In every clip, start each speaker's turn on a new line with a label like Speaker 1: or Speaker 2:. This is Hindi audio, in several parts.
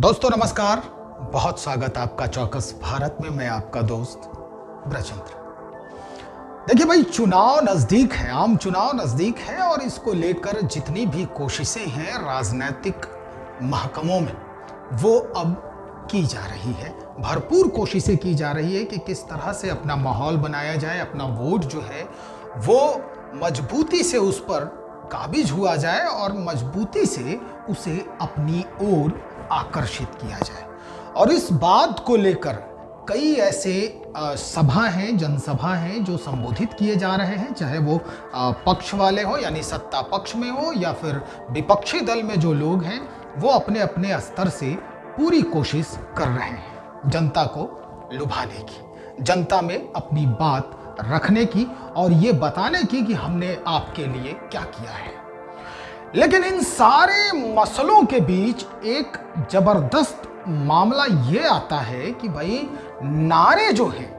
Speaker 1: दोस्तों नमस्कार, बहुत स्वागत आपका चौकस भारत में। मैं आपका दोस्त ब्रजेंद्र। देखिए भाई, चुनाव नजदीक है, आम चुनाव नजदीक है और इसको लेकर जितनी भी कोशिशें हैं राजनीतिक महकमों में वो अब की जा रही है। भरपूर कोशिशें की जा रही है कि किस तरह से अपना माहौल बनाया जाए, अपना वोट जो है वो मजबूती से उस पर काबिज हुआ जाए और मजबूती से उसे अपनी ओर आकर्षित किया जाए। और इस बात को लेकर कई ऐसे सभा हैं, जनसभा हैं जो संबोधित किए जा रहे हैं, चाहे वो पक्ष वाले हो यानी सत्ता पक्ष में हो या फिर विपक्षी दल में जो लोग हैं वो अपने अपने स्तर से पूरी कोशिश कर रहे हैं जनता को लुभाने की, जनता में अपनी बात रखने की और ये बताने की कि हमने आपके लिए क्या किया है। लेकिन इन सारे मसलों के बीच एक जबरदस्त मामला ये आता है कि भाई नारे जो हैं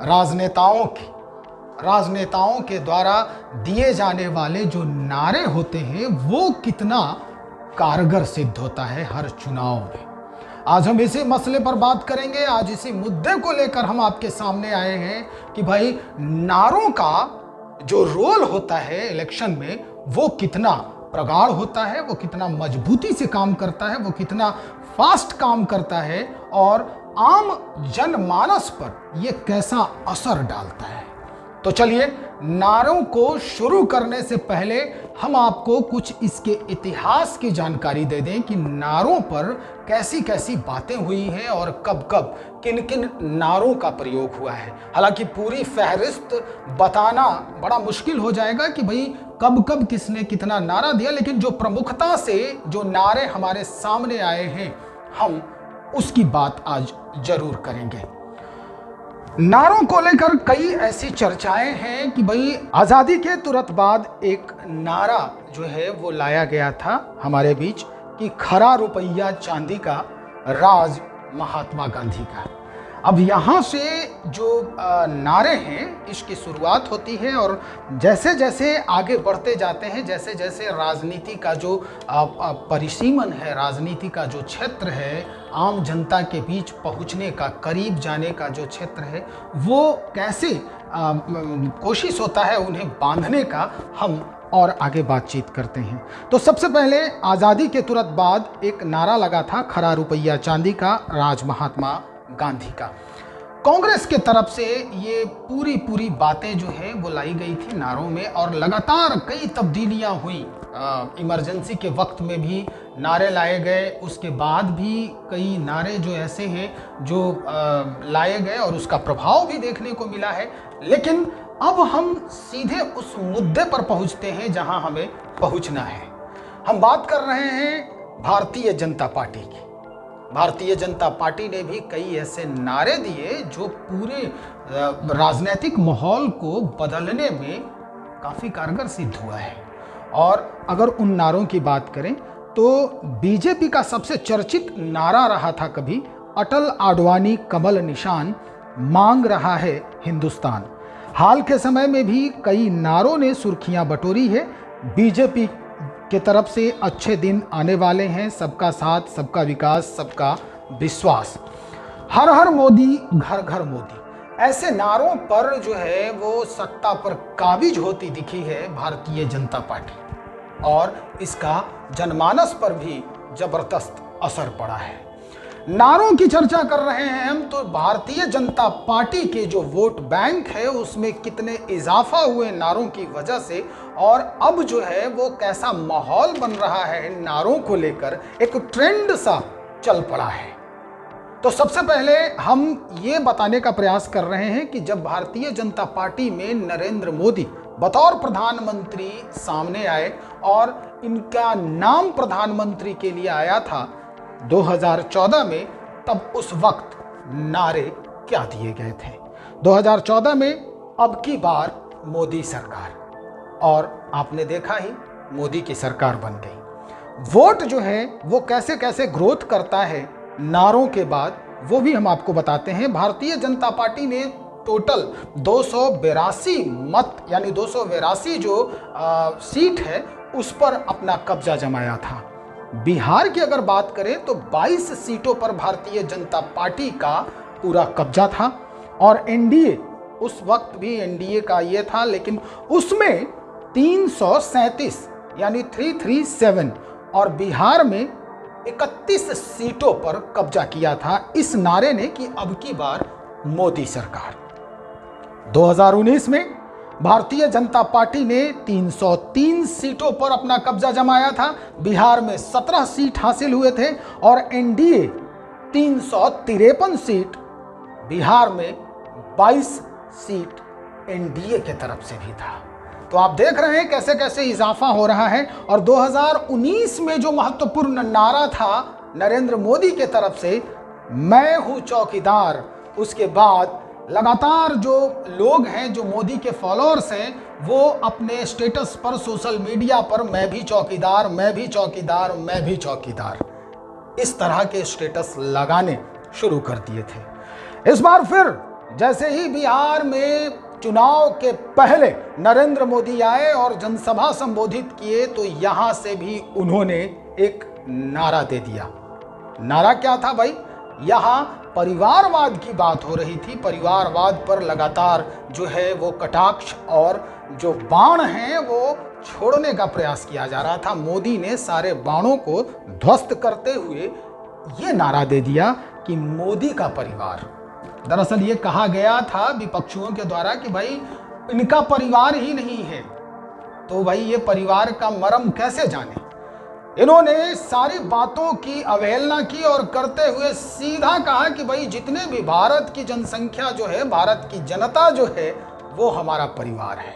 Speaker 1: राजनेताओं के द्वारा दिए जाने वाले जो नारे होते हैं वो कितना कारगर सिद्ध होता है हर चुनाव में। आज हम इसी मसले पर बात करेंगे। आज इसी मुद्दे को लेकर हम आपके सामने आए हैं कि भाई नारों का जो रोल होता है इलेक्शन में वो कितना प्रगाढ़ होता है, वो कितना मजबूती से काम करता है, वो कितना फास्ट काम करता है और आम जनमानस पर ये कैसा असर डालता है। तो चलिए, नारों को शुरू करने से पहले हम आपको कुछ इसके इतिहास की जानकारी दे दें कि नारों पर कैसी कैसी बातें हुई हैं और कब कब किन किन नारों का प्रयोग हुआ है। हालांकि पूरी फहरिस्त बताना बड़ा मुश्किल हो जाएगा कि भाई कब कब किसने कितना नारा दिया, लेकिन जो प्रमुखता से जो नारे हमारे सामने आए हैं हम उसकी बात आज जरूर करेंगे। नारों को लेकर कई ऐसी चर्चाएं हैं कि भाई आज़ादी के तुरंत बाद एक नारा जो है वो लाया गया था हमारे बीच कि खरा रुपया चांदी का, राज महात्मा गांधी का। अब यहाँ से जो नारे हैं इसकी शुरुआत होती है और जैसे जैसे आगे बढ़ते जाते हैं, जैसे जैसे राजनीति का जो परिसीमन है, राजनीति का जो क्षेत्र है, आम जनता के बीच पहुँचने का, करीब जाने का जो क्षेत्र है, वो कैसे कोशिश होता है उन्हें बांधने का, हम और आगे बातचीत करते हैं। तो सबसे पहले आज़ादी के तुरंत बाद एक नारा लगा था खरा रुपया चांदी का, राज महात्मा गांधी का। कांग्रेस के तरफ से ये पूरी बातें जो है वो लाई गई थी नारों में और लगातार कई तब्दीलियां हुई। इमरजेंसी के वक्त में भी नारे लाए गए, उसके बाद भी कई नारे जो ऐसे हैं जो लाए गए और उसका प्रभाव भी देखने को मिला है। लेकिन अब हम सीधे उस मुद्दे पर पहुंचते हैं जहां हमें पहुंचना है। हम बात कर रहे हैं भारतीय जनता पार्टी की। भारतीय जनता पार्टी ने भी कई ऐसे नारे दिए जो पूरे राजनीतिक माहौल को बदलने में काफ़ी कारगर सिद्ध हुआ है। और अगर उन नारों की बात करें तो बीजेपी का सबसे चर्चित नारा रहा था कभी, अटल आडवाणी कमल निशान, मांग रहा है हिंदुस्तान। हाल के समय में भी कई नारों ने सुर्खियां बटोरी है। बीजेपी के तरफ से अच्छे दिन आने वाले हैं, सबका साथ, सबका विकास, सबका विश्वास, हर हर मोदी, घर घर मोदी, ऐसे नारों पर जो है वो सत्ता पर काबिज होती दिखी है भारतीय जनता पार्टी और इसका जनमानस पर भी जबरदस्त असर पड़ा है। नारों की चर्चा कर रहे हैं हम तो भारतीय जनता पार्टी के जो वोट बैंक है उसमें कितने इजाफा हुए नारों की वजह से और अब जो है वो कैसा माहौल बन रहा है नारों को लेकर, एक ट्रेंड सा चल पड़ा है। तो सबसे पहले हम ये बताने का प्रयास कर रहे हैं कि जब भारतीय जनता पार्टी में नरेंद्र मोदी बतौर प्रधानमंत्री सामने आए और इनका नाम प्रधानमंत्री के लिए आया था 2014 में, तब उस वक्त नारे क्या दिए गए थे। 2014 में अब की बार मोदी सरकार, और आपने देखा ही मोदी की सरकार बन गई। वोट जो है वो कैसे कैसे ग्रोथ करता है नारों के बाद, वो भी हम आपको बताते हैं। भारतीय जनता पार्टी ने टोटल 282 मत यानी 282 जो सीट है उस पर अपना कब्जा जमाया था बिहार की अगर बात करें तो 22 सीटों पर भारतीय जनता पार्टी का पूरा कब्जा था और एनडीए, उस वक्त भी एनडीए का ये था, लेकिन उसमें 337 यानी 337 और बिहार में 31 सीटों पर कब्जा किया था इस नारे ने कि अब की बार मोदी सरकार। 2019 में भारतीय जनता पार्टी ने 303 सीटों पर अपना कब्जा जमाया था, बिहार में 17 सीट हासिल हुए थे और एनडीए 353 सीट, बिहार में 22 सीट एनडीए के तरफ से भी था। तो आप देख रहे हैं कैसे कैसे इजाफा हो रहा है। और 2019 में जो महत्वपूर्ण नारा था नरेंद्र मोदी के तरफ से, मैं हूं चौकीदार, उसके बाद लगातार जो लोग हैं, जो मोदी के फॉलोअर्स हैं, वो अपने स्टेटस पर, सोशल मीडिया पर मैं भी चौकीदार, मैं भी चौकीदार, मैं भी चौकीदार, इस तरह के स्टेटस लगाने शुरू कर दिए थे। इस बार फिर जैसे ही बिहार में चुनाव के पहले नरेंद्र मोदी आए और जनसभा संबोधित किए तो यहां से भी उन्होंने एक नारा दे दिया। नारा क्या था भाई? यहां परिवारवाद की बात हो रही थी। परिवारवाद पर लगातार जो है वो कटाक्ष और जो बाण हैं वो छोड़ने का प्रयास किया जा रहा था। मोदी ने सारे बाणों को ध्वस्त करते हुए ये नारा दे दिया कि मोदी का परिवार। दरअसल ये कहा गया था विपक्षियों के द्वारा कि भाई इनका परिवार ही नहीं है, तो भाई ये परिवार का मर्म कैसे जाने। इन्होंने सारी बातों की अवहेलना की और करते हुए सीधा कहा कि भाई जितने भी भारत की जनसंख्या जो है, भारत की जनता जो है, वो हमारा परिवार है।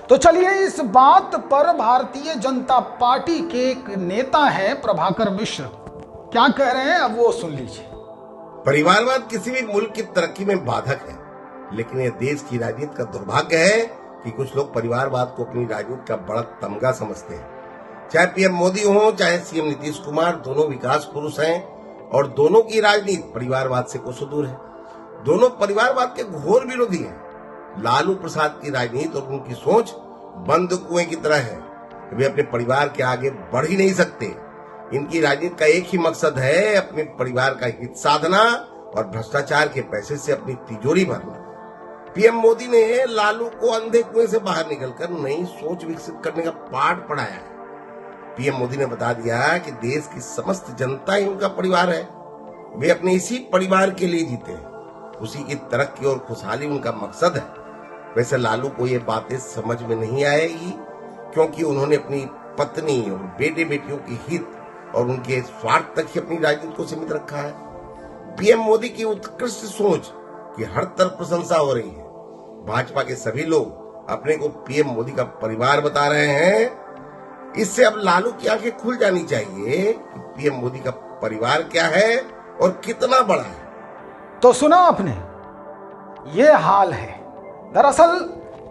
Speaker 1: तो चलिए इस बात पर भारतीय जनता पार्टी के एक नेता हैं प्रभाकर मिश्र, क्या कह रहे हैं अब वो सुन लीजिए।
Speaker 2: परिवारवाद किसी भी मुल्क की तरक्की में बाधक है, लेकिन यह देश की राजनीति का दुर्भाग्य है कि कुछ लोग परिवारवाद को अपनी राजनीति का बड़ा तमगा समझते हैं। चाहे पीएम मोदी हो, चाहे सीएम नीतीश कुमार, दोनों विकास पुरुष हैं और दोनों की राजनीति परिवारवाद से कोसों दूर है। दोनों परिवारवाद के घोर विरोधी हैं। लालू प्रसाद की राजनीति और उनकी सोच बंद कुएं की तरह है। वे अपने परिवार के आगे बढ़ ही नहीं सकते। इनकी राजनीति का एक ही मकसद है, अपने परिवार का हित साधना और भ्रष्टाचार के पैसे से अपनी तिजोरी भरना। पीएम मोदी ने लालू को अंधे कुएं से बाहर निकलकर नई सोच विकसित करने का पाठ पढ़ाया है। पीएम मोदी ने बता दिया कि देश की समस्त जनता ही उनका परिवार है। वे अपने इसी परिवार के लिए जीते हैं। उसी की तरक्की और खुशहाली उनका मकसद है। वैसे लालू को ये बातें समझ में नहीं आएगी, क्योंकि उन्होंने अपनी पत्नी और बेटे बेटियों के हित और उनके स्वार्थ तक ही अपनी राजनीति को सीमित रखा है। पीएम मोदी की उत्कृष्ट सोच की हर तरफ प्रशंसा हो रही है। भाजपा के सभी लोग अपने को पीएम मोदी का परिवार बता रहे हैं। इससे अब लालू की आंखें खुल जानी चाहिए कि पीएम मोदी का परिवार क्या है और कितना बड़ा है।
Speaker 1: तो सुना आपने, ये हाल है। दरअसल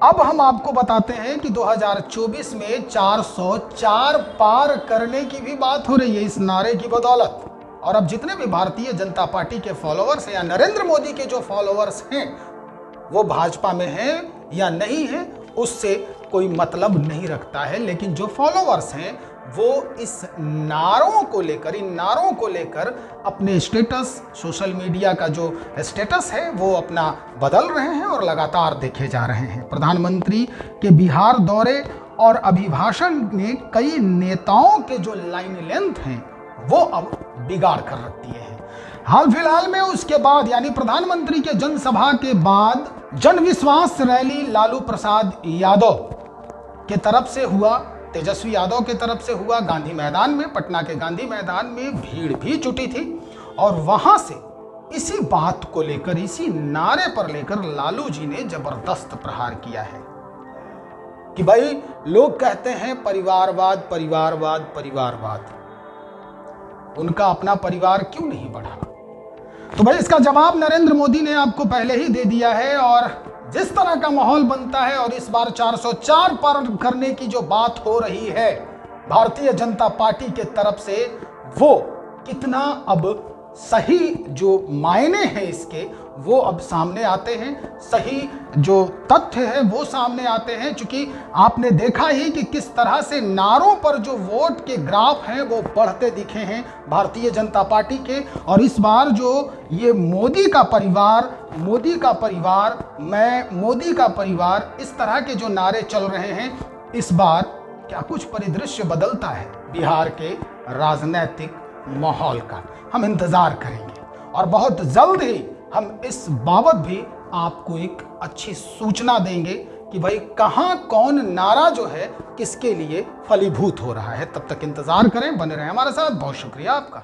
Speaker 1: अब हम आपको बताते हैं कि 2024 में 404 पार करने की भी बात हो रही है इस नारे की बदौलत। और अब जितने भी भारतीय जनता पार्टी के फॉलोअर्स हैं या नरेंद्र मोदी के जो फॉलोअर्स हैं, वो भाजपा में हैं या नहीं है उससे कोई मतलब नहीं रखता है। लेकिन जो फॉलोअर्स हैं वो इस नारों को लेकर, इन नारों को लेकर अपने स्टेटस, सोशल मीडिया का जो स्टेटस है वो अपना बदल रहे हैं और लगातार देखे जा रहे हैं। प्रधानमंत्री के बिहार दौरे और अभिभाषण ने कई नेताओं के जो लाइन लेंथ हैं वो अब बिगाड़ कर रख दिए हैं। हाल फिलहाल में उसके बाद यानी प्रधानमंत्री के जनसभा के बाद जन विश्वास रैली लालू प्रसाद यादव के तरफ से हुआ, तेजस्वी यादव के तरफ से हुआ। गांधी मैदान में, पटना के गांधी मैदान में भीड़ भी जुटी थी और वहां से इसी बात को लेकर, इसी नारे पर लेकर लालू जी ने जबरदस्त प्रहार किया है कि भाई लोग कहते हैं परिवारवाद, परिवारवाद, परिवारवाद, उनका अपना परिवार क्यों नहीं बढ़ा। तो भाई इसका जवाब नरेंद्र मोदी ने आपको पहले ही दे दिया है। और जिस तरह का माहौल बनता है और इस बार 404 पार करने की जो बात हो रही है भारतीय जनता पार्टी के तरफ से, वो कितना अब सही जो मायने हैं इसके वो अब सामने आते हैं, सही जो तथ्य है वो सामने आते हैं। चूंकि आपने देखा ही कि किस तरह से नारों पर जो वोट के ग्राफ हैं वो बढ़ते दिखे हैं भारतीय जनता पार्टी के। और इस बार जो ये मोदी का परिवार, मैं मोदी का परिवार, इस तरह के जो नारे चल रहे हैं, इस बार क्या कुछ परिदृश्य बदलता है बिहार के राजनीतिक माहौल का, हम इंतजार करेंगे। और बहुत जल्द ही हम इस बाबत भी आपको एक अच्छी सूचना देंगे कि भाई कहां कौन नारा जो है किसके लिए फलीभूत हो रहा है। तब तक इंतजार करें, बने रहें हमारे साथ। बहुत शुक्रिया आपका।